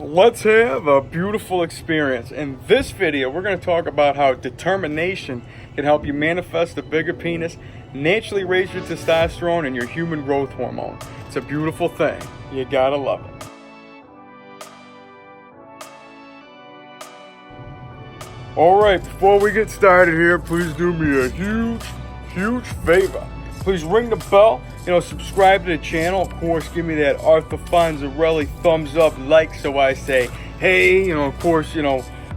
let's have a beautiful experience. In this video, we're going to talk about how determination can help you manifest a bigger penis, naturally raise your testosterone and your human growth hormone. It's a beautiful thing. You gotta love it. Alright, before we get started here, please do me a huge favor. Please ring the bell, subscribe to the channel. Of course, give me that Arthur Fonzarelli thumbs up like so I say, hey, of course,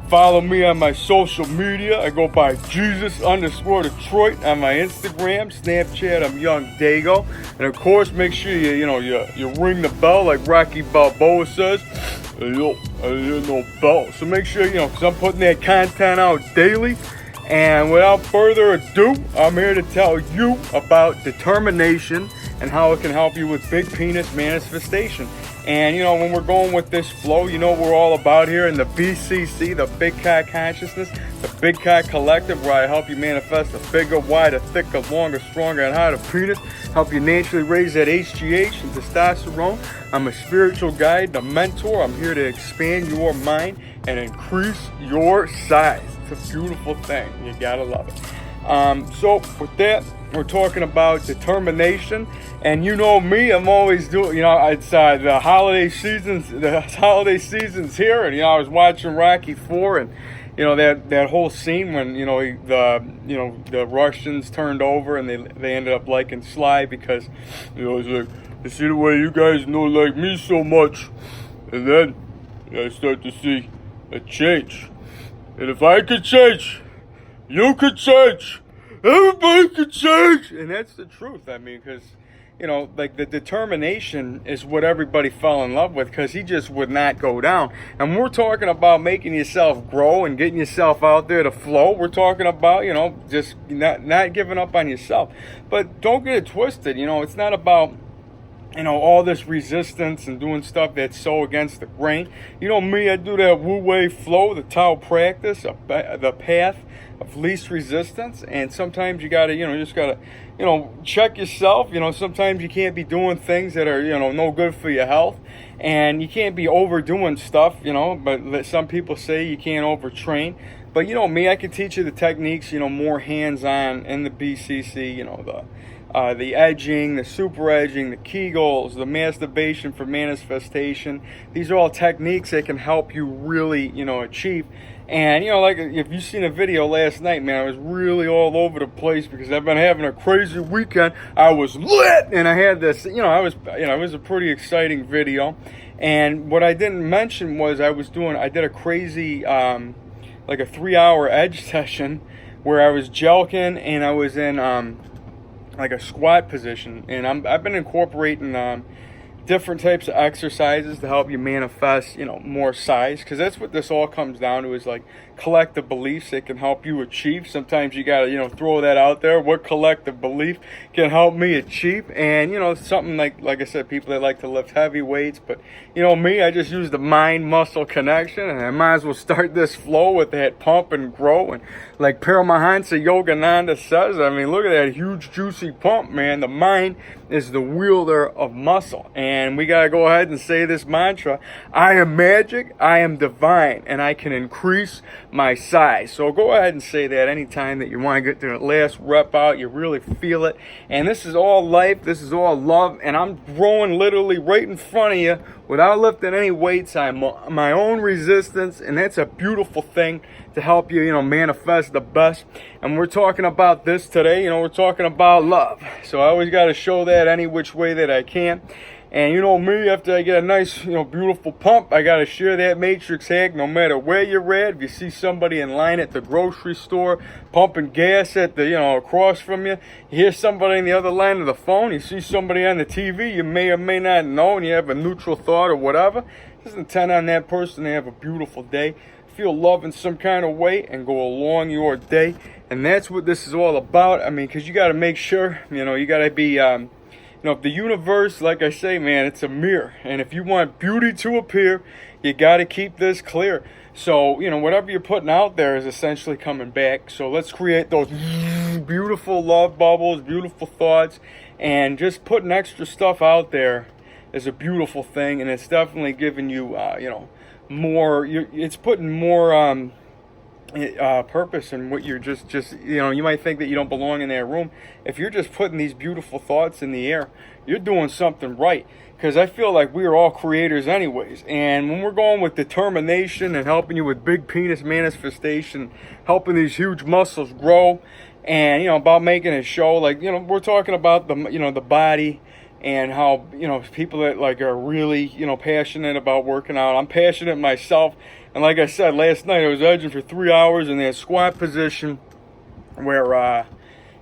follow me on my social media. I go by Jesus_Detroit on my Instagram, Snapchat, I'm YOUNGDAYGO. And of course, make sure you ring the bell like Rocky Balboa says. No bell. So make sure, because I'm putting that content out daily. And without further ado, I'm here to tell you about determination and how it can help you with big penis manifestation. And when we're going with this flow, what we're all about here in the BCC, the Big Cock Consciousness, the Big Cock Collective, where I help you manifest a bigger, wider, thicker, longer, stronger, and harder penis, help you naturally raise that HGH and testosterone. I'm a spiritual guide, a mentor. I'm here to expand your mind and increase your size. It's a beautiful thing. You gotta love it. So with that, we're talking about determination, and me, I'm always doing. It's the holiday seasons. The holiday season's here, and I was watching Rocky 4, and that whole scene when the Russians turned over and they ended up liking Sly because it's like, you see the way you guys like me so much, and then I start to see a change. And if I could change, you could change. Everybody could change. And that's the truth. I mean, because, the determination is what everybody fell in love with, because he just would not go down. And we're talking about making yourself grow and getting yourself out there to flow. We're talking about, just not giving up on yourself. But don't get it twisted. It's not about all this resistance and doing stuff that's so against the grain. Me, I do that Wu-Wei flow, the Tao practice, the path of least resistance. And sometimes you gotta, just gotta, check yourself. Sometimes you can't be doing things that are, no good for your health. And you can't be overdoing stuff, but some people say you can't overtrain. But me, I can teach you the techniques, more hands-on in the BCC, the edging, the super edging, the Kegels, the masturbation for manifestation. These are all techniques that can help you really, achieve. And, like if you seen a video last night, man, I was really all over the place because I've been having a crazy weekend. I was lit, and I had this, it was a pretty exciting video. And what I didn't mention was I did a crazy, like a 3-hour edge session where I was jelqing and I was in, like a squat position, and I've been incorporating different types of exercises to help you manifest more size, because that's what this all comes down to, is like collective beliefs that can help you achieve. Sometimes you gotta throw that out there. What collective belief can help me achieve? And something like I said, people that like to lift heavy weights, but me, I just use the mind muscle connection, and I might as well start this flow with that pump and grow. And like Paramahansa Yogananda says, I mean, look at that huge juicy pump, man. The mind is the wielder of muscle, and we gotta go ahead and say this mantra: I am magic, I am divine, and I can increase my size. So go ahead and say that anytime that you want to get to the last rep out, you really feel it. And this is all life, this is all love, and I'm growing literally right in front of you without lifting any weights. I'm my own resistance, and that's a beautiful thing to help you, manifest the best. And we're talking about this today, we're talking about love. So I always got to show that any which way that I can. And me, after I get a nice, beautiful pump, I got to share that matrix hack no matter where you're at. If you see somebody in line at the grocery store pumping gas at the, across from you, you hear somebody on the other line of the phone, you see somebody on the TV you may or may not know, and you have a neutral thought or whatever, just intend on that person to have a beautiful day, feel love in some kind of way, and go along your day. And that's what this is all about. I mean, because you got to make sure, you got to be... if the universe, like I say, man, it's a mirror. And if you want beauty to appear, you got to keep this clear. So, whatever you're putting out there is essentially coming back. So let's create those beautiful love bubbles, beautiful thoughts, and just putting extra stuff out there is a beautiful thing, and it's definitely giving you, you know, more. It's putting more purpose in what you're just you know. You might think that you don't belong in that room. If you're just putting these beautiful thoughts in the air, you're doing something right. Because I feel like we are all creators anyways. And when we're going with determination and helping you with big penis manifestation, helping these huge muscles grow, and, you know, about making a show, like, you know, we're talking about the, you know, the body, and how, you know, people that like are really, you know, passionate about working out. I'm passionate myself. And like I said, last night I was edging for 3 hours in that squat position where,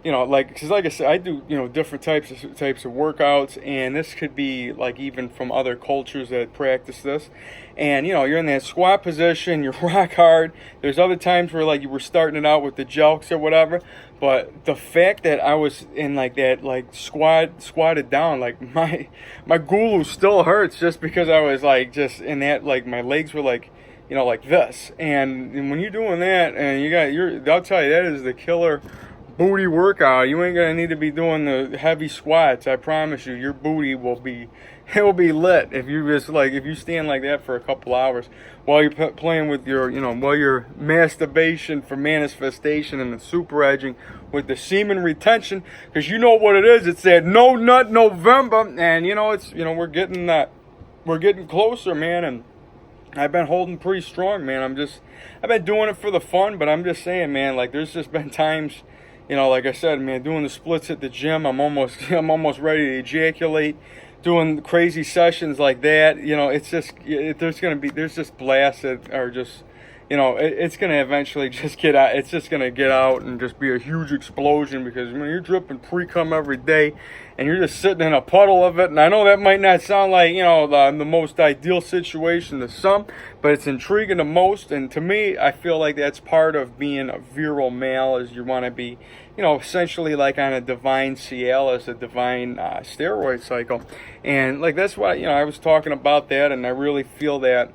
you know, like, because like I said, I do, you know, different types of workouts, and this could be like even from other cultures that practice this. And, you know, you're in that squat position, you're rock hard. There's other times where like you were starting it out with the jelks or whatever, but the fact that I was in like that, like squatted down, like my gulu still hurts just because I was like just in that, like my legs were like, you know, like this. And when you're doing that, and I'll tell you, that is the killer booty workout. You ain't gonna need to be doing the heavy squats. I promise you, your booty will be, it will be lit if you just like, if you stand like that for a couple hours while you're playing with your, you know, while your masturbation for manifestation and the super edging with the semen retention, because you know what it is. It's that no nut November, and you know, it's, you know, we're getting closer, man. And I've been holding pretty strong, man. I've been doing it for the fun, but I'm just saying, man, like there's just been times, you know, like I said, man, doing the splits at the gym, I'm almost ready to ejaculate. Doing crazy sessions like that, you know, it's just, there's just blasts that are just, you know, it's going to eventually just get out. It's just going to get out and just be a huge explosion, because when you're dripping pre-cum every day and you're just sitting in a puddle of it, and I know that might not sound like, you know, the most ideal situation to some, but it's intriguing to most. And to me, I feel like that's part of being a virile male, is you want to be, you know, essentially like on a divine Cialis, a divine steroid cycle. And like that's why, you know, I was talking about that, and I really feel that,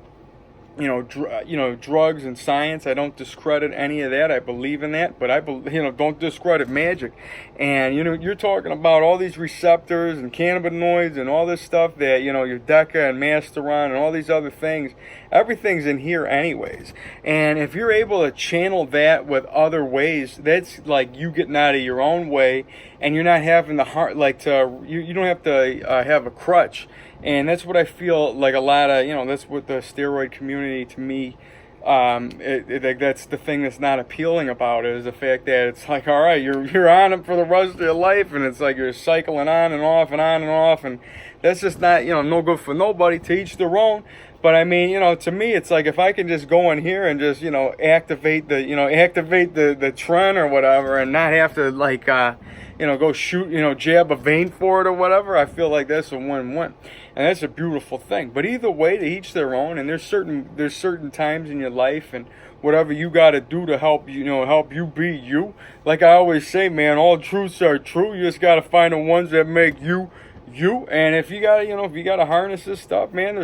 you know, drugs and science, I don't discredit any of that. I believe in that, but you know, don't discredit magic. And, you know, you're talking about all these receptors and cannabinoids and all this stuff that, you know, your DECA and Masteron and all these other things, everything's in here anyways. And if you're able to channel that with other ways, that's like you getting out of your own way, and you're not having the heart, like you don't have to have a crutch. And that's what I feel like a lot of, you know, that's what the steroid community, to me, that's the thing that's not appealing about it, is the fact that it's like, all right, you're on it for the rest of your life, and it's like you're cycling on and off and on and off, and that's just not, you know, no good for nobody. To each their own. But I mean, you know, to me, it's like if I can just go in here and just, you know, activate the trend or whatever, and not have to like, you know, go shoot, you know, jab a vein for it or whatever, I feel like that's a win-win. And that's a beautiful thing. But either way, to each their own. And there's certain times in your life and whatever you got to do to help you be you. Like I always say, man, all truths are true. You just got to find the ones that make you. And if you gotta harness this stuff, man,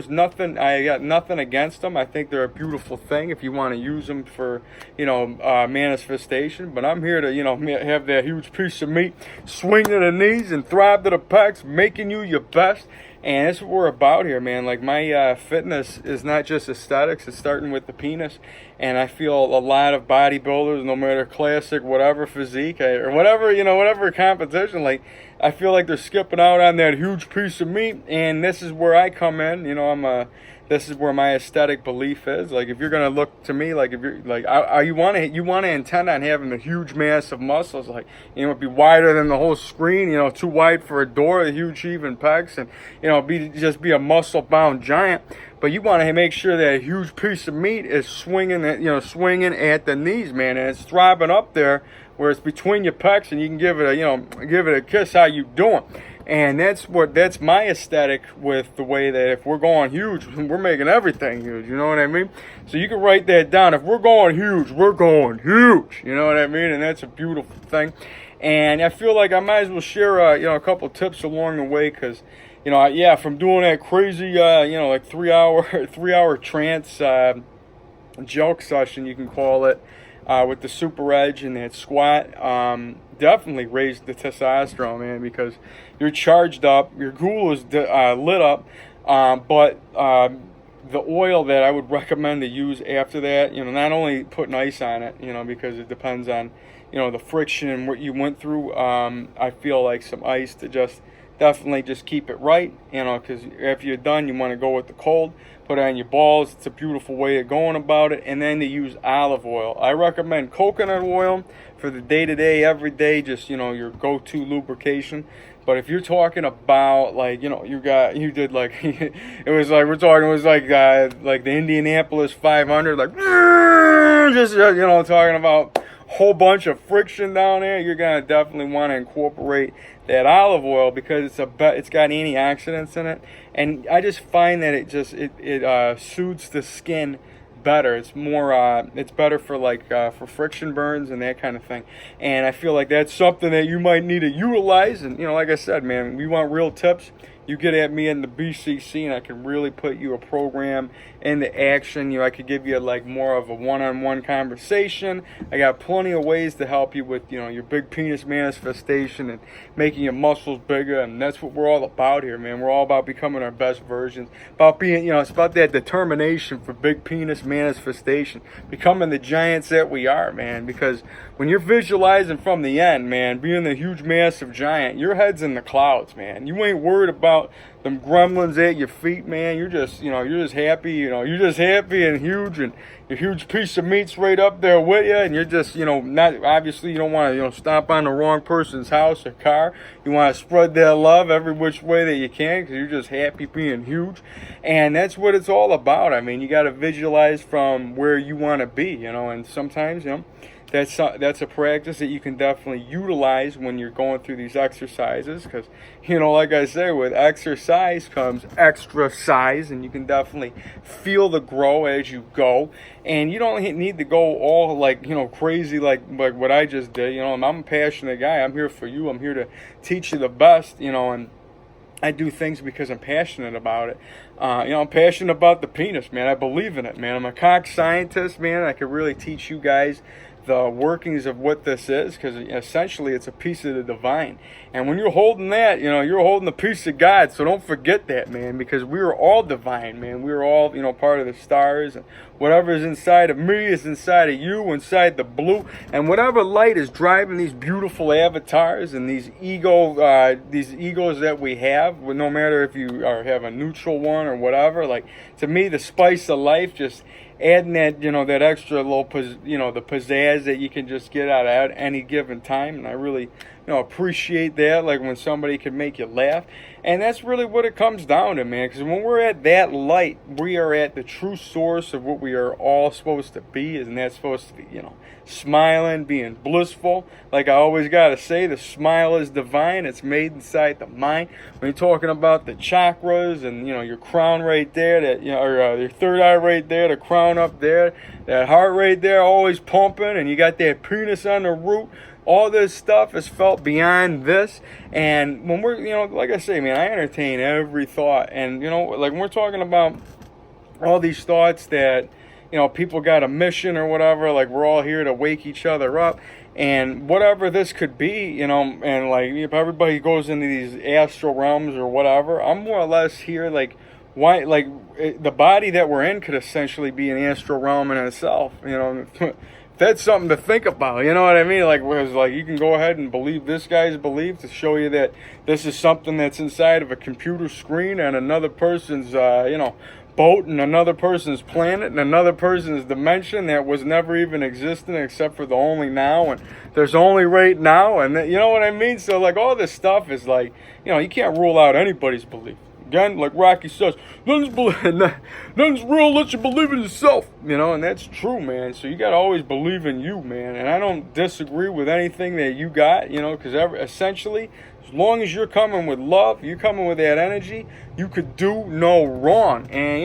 I got nothing against them. I think they're a beautiful thing if you want to use them for, you know, manifestation. But I'm here to, you know, have that huge piece of meat, swing to the knees and thrive to the pecs, making you your best. And that's what we're about here, man. Like my fitness is not just aesthetics; it's starting with the penis. And I feel a lot of bodybuilders, no matter classic, whatever physique or whatever, you know, whatever competition, like I feel like they're skipping out on that huge piece of meat. And this is where I come in. You know, this is where my aesthetic belief is. Like if you're gonna look to me, like if you're like, you want to intend on having a huge mass of muscles, like, you know, it'd be wider than the whole screen, you know, too wide for a door, the huge even pecs, and, you know, just be a muscle bound giant. But you want to make sure that a huge piece of meat is swinging at the knees, man, and it's throbbing up there where it's between your pecs, and you can give it a kiss. How you doing? And that's my aesthetic with the way that if we're going huge, we're making everything huge. You know what I mean? So you can write that down. If we're going huge, we're going huge. You know what I mean? And that's a beautiful thing. And I feel like I might as well share a couple tips along the way, because, you know, from doing that crazy, like 3 hour trance joke session, you can call it. with the Super Edge and that squat, definitely raised the testosterone, man, because you're charged up, your ghoul is lit up, but the oil that I would recommend to use after that, not only putting ice on it, because it depends on, the friction and what you went through. I feel like some ice to just definitely just keep it right, because after you're done, you want to go with the cold, put it on your balls. It's a beautiful way of going about it. And then to use olive oil. I recommend coconut oil for the day-to-day, every day, just, your go-to lubrication. But if you're talking about, like, it was like the Indianapolis 500, like, just, talking about whole bunch of friction down there, you're going to definitely want to incorporate that olive oil, because it's got antioxidants in it, and I just find that it soothes the skin better. It's more it's better for for friction burns and that kind of thing. And I feel like that's something that you might need to utilize. And like I said, man, we want real tips. You get at me in the BCC, and I can really put you a program into action. I could give you more of a one-on-one conversation. I got plenty of ways to help you with your big penis manifestation and making your muscles bigger. And that's what we're all about here, man. We're all about becoming our best versions. About being, it's about that determination for big penis manifestation, becoming the giants that we are, man. Because when you're visualizing from the end, man, being the huge, massive giant, your head's in the clouds, man. You ain't worried about them gremlins at your feet, man. You're just happy, you're just happy and huge, and your huge piece of meat's right up there with you, and you're just, not, obviously you don't want to, stomp on the wrong person's house or car. You want to spread that love every which way that you can, because you're just happy being huge. And that's what it's all about. I mean, you got to visualize from where you want to be, and sometimes, that's a practice that you can definitely utilize when you're going through these exercises, because, like I say, with exercise comes extra size, and you can definitely feel the grow as you go. And you don't need to go all crazy like what I just did. I'm a passionate guy. I'm here for you. I'm here to teach you the best, and I do things because I'm passionate about it. I'm passionate about the penis, man. I believe in it, man. I'm a cock scientist, man. I could really teach you guys the workings of what this is, because essentially it's a piece of the divine. And when you're holding that, you're holding a piece of God. So don't forget that, man, because we are all divine, man. We are all, part of the stars, and whatever is inside of me is inside of you, inside the blue. And whatever light is driving these beautiful avatars and these egos that we have, no matter if you have a neutral one or whatever, to me, the spice of life, just adding that, that extra little, the pizzazz that you can just get out at any given time. And I really, appreciate that, when somebody can make you laugh. And that's really what it comes down to, man, because when we're at that light, we are at the true source of what we are all supposed to be, and that's supposed to be, smiling, being blissful. Like I always got to say, the smile is divine. It's made inside the mind. When you're talking about the chakras and, your crown right there, that, or your third eye right there, the crown up there, that heart right there always pumping, and you got that penis on the root. All this stuff is felt beyond this. And when we're, like I say, man, I entertain every thought. And, when we're talking about all these thoughts that, people got a mission or whatever, we're all here to wake each other up. And whatever this could be, and if everybody goes into these astral realms or whatever, I'm more or less here, why, the body that we're in could essentially be an astral realm in itself, That's something to think about, you know what I mean? Whereas, you can go ahead and believe this guy's belief to show you that this is something that's inside of a computer screen and another person's, boat and another person's planet and another person's dimension that was never even existing except for the only now, and there's only right now, and you know what I mean? So, all this stuff is you can't rule out anybody's belief. Again, like Rocky says, nothing's real unless you believe in yourself, and that's true, man. So you got to always believe in you, man. And I don't disagree with anything that you got, because essentially, as long as you're coming with love, you're coming with that energy, you could do no wrong. And,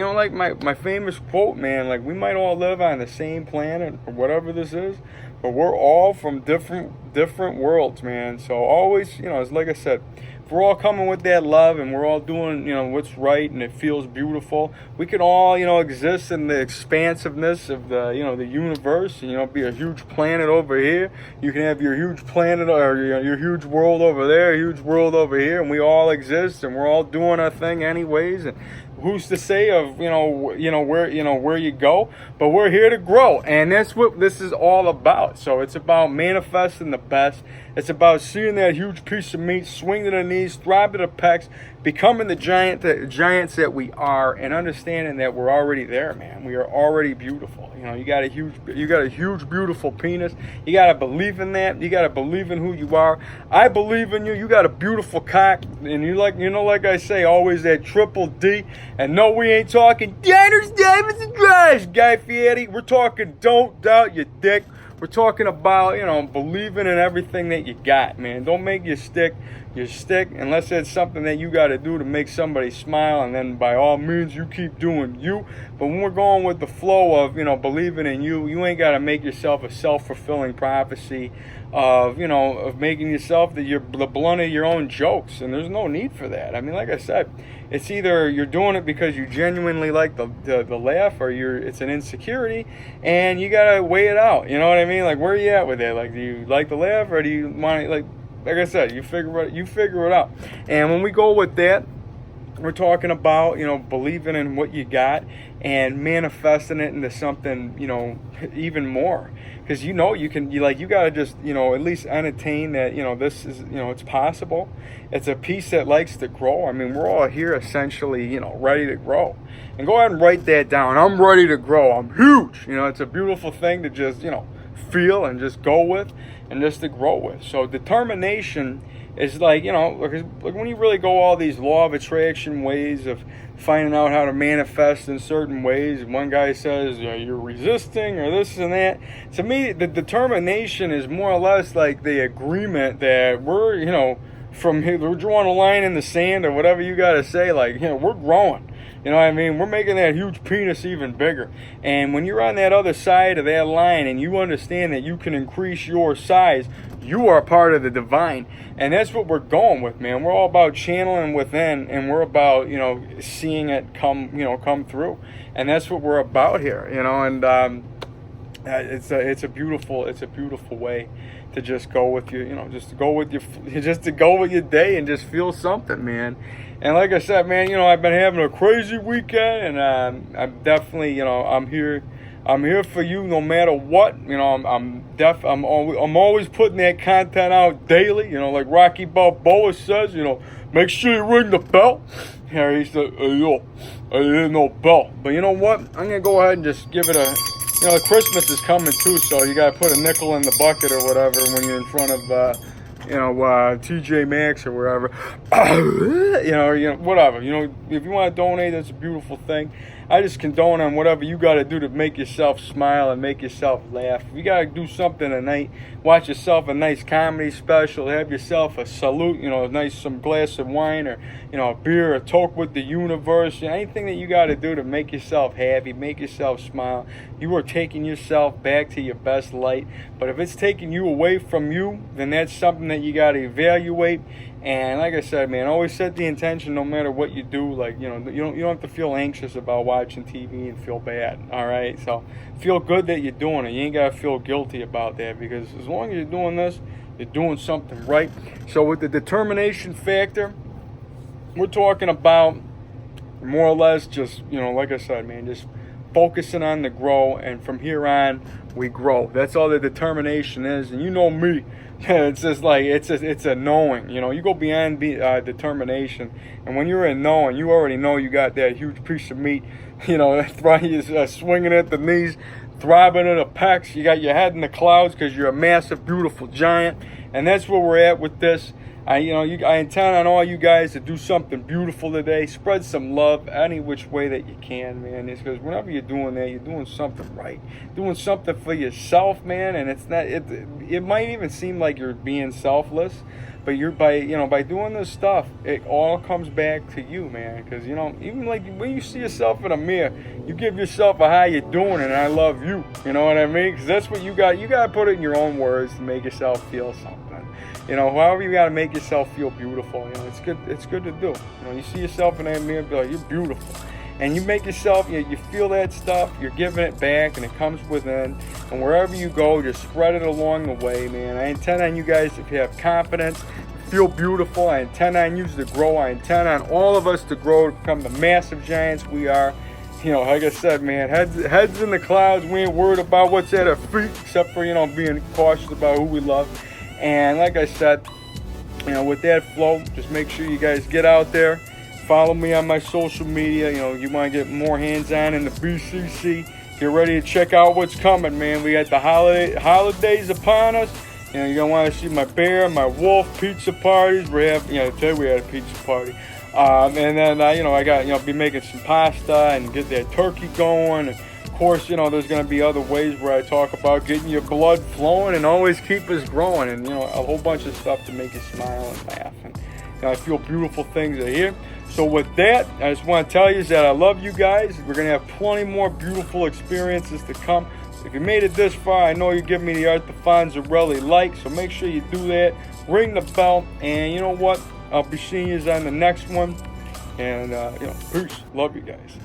my famous quote, man, we might all live on the same planet or whatever this is, but we're all from different worlds, man. So always, it's like I said, if we're all coming with that love and we're all doing, what's right and it feels beautiful, we can all, exist in the expansiveness of the, the universe, and, be a huge planet over here. You can have your huge planet or your huge world over there, a huge world over here, and we all exist and we're all doing our thing anyways. And who's to say of where you go, but we're here to grow, and that's what this is all about. So it's about manifesting the best. It's about seeing that huge piece of meat, swing to the knees, thrive to the pecs, becoming the giants that we are, and understanding that we're already there, man. We are already beautiful. You got a huge beautiful penis. You got to believe in that. You got to believe in who you are. I believe in you. You got a beautiful cock, and like I say, always that triple D. And no, we ain't talking diners, diamonds, and drives, Guy Fieri. We're talking don't doubt your dick. We're talking about, believing in everything that you got, man. Don't make your stick unless it's something that you got to do to make somebody smile, and then by all means you keep doing you. But when we're going with the flow of, believing in you, you ain't got to make yourself a self-fulfilling prophecy of making yourself the blunt of your own jokes, and there's no need for that. I mean, like I said, it's either you're doing it because you genuinely like the laugh, or it's an insecurity, and you gotta weigh it out. You know what I mean? Like, where are you at with that? Like, do you like the laugh, or do you want like I said, you figure it out. And when we go with that, we're talking about, believing in what you got and manifesting it into something, even more. Because you got to just, at least entertain that, this is, it's possible. It's a piece that likes to grow. I mean, we're all here essentially, ready to grow. And go ahead and write that down. I'm ready to grow. I'm huge. It's a beautiful thing to just, feel and just go with and just to grow with. So determination is like, like when you really go all these law of attraction ways of finding out how to manifest in certain ways. One guy says, you're resisting or this and that. To me, the determination is more or less like the agreement that we're, from here, we're drawing a line in the sand or whatever you got to say. Like, we're growing. You know what I mean? We're making that huge penis even bigger. And when you're on that other side of that line and you understand that you can increase your size, you are part of the divine. And that's what we're going with, man. We're all about channeling within, and we're about, seeing it come through. And that's what we're about here, and it's a beautiful way to just go with your, just to go with your day and just feel something, man. And like I said, man, I've been having a crazy weekend, and I'm definitely, I'm here for you no matter what. I'm always putting that content out daily. Like Rocky Balboa says, make sure you ring the bell. Here he said, I didn't know bell. But you know what? I'm gonna go ahead and just give it a. Christmas is coming too, so you gotta put a nickel in the bucket or whatever when you're in front of, TJ Maxx or wherever. Whatever. If you want to donate, that's a beautiful thing. I just condone on whatever you got to do to make yourself smile and make yourself laugh. If you got to do something tonight, watch yourself a nice comedy special, have yourself a salute, some glass of wine or, a beer, a talk with the universe, anything that you got to do to make yourself happy, make yourself smile. You are taking yourself back to your best light. But if it's taking you away from you, then that's something that you got to evaluate. And like I said, man, always set the intention no matter what you do. Like, you don't have to feel anxious about watching TV and feel bad, all right? So feel good that you're doing it. You ain't got to feel guilty about that, because as long as you're doing this, you're doing something right. So with the determination factor, we're talking about more or less just, like I said, man, just focusing on the grow, and from here on, we grow. That's all the determination is. And you know me. It's just like, it's a knowing, you go beyond determination. And when you're in knowing, you already know you got that huge piece of meat, swinging at the knees, throbbing at the pecs. You got your head in the clouds because you're a massive, beautiful giant. And that's where we're at with this. I intend on all you guys to do something beautiful today. Spread some love any which way that you can, man. It's because whenever you're doing that, you're doing something right, doing something for yourself, man. And it's not. It might even seem like you're being selfless, but you're by doing this stuff, it all comes back to you, man. Because even like when you see yourself in a mirror, you give yourself a how you doing and I love you. You know what I mean? Because that's what you got. You got to put it in your own words to make yourself feel something. You know, however you gotta make yourself feel beautiful. You know, it's good to do. You know, you see yourself in that mirror, be like, you're beautiful. And you make yourself, you feel that stuff, you're giving it back, and it comes within. And wherever you go, just spread it along the way, man. I intend on you guys, if you have confidence, feel beautiful. I intend on you to grow. I intend on all of us to grow, to become the massive giants we are. You know, like I said, man, heads in the clouds. We ain't worried about what's at our feet, except for, you know, being cautious about who we love. And like I said, you know, with that flow, just make sure you guys get out there. Follow me on my social media. You know, you want to get more hands-on in the BCC. Get ready to check out what's coming, man. We got the holidays upon us. You know, you're going to want to see my bear, my wolf, pizza parties. We have, you know, today we had a pizza party. And then, you know, I got, you know, be making some pasta and get that turkey going. And of course, you know, there's going to be other ways where I talk about getting your blood flowing and always keep us growing. And, you know, a whole bunch of stuff to make you smile and laugh. And, you know, I feel beautiful things are here. So with that, I just want to tell you that I love you guys. We're going to have plenty more beautiful experiences to come. If you made it this far, I know you give me the Arthur Fonzarelli like, so make sure you do that. Ring the bell, and you know what? I'll be seeing you on the next one. And, you know, peace. Love you guys.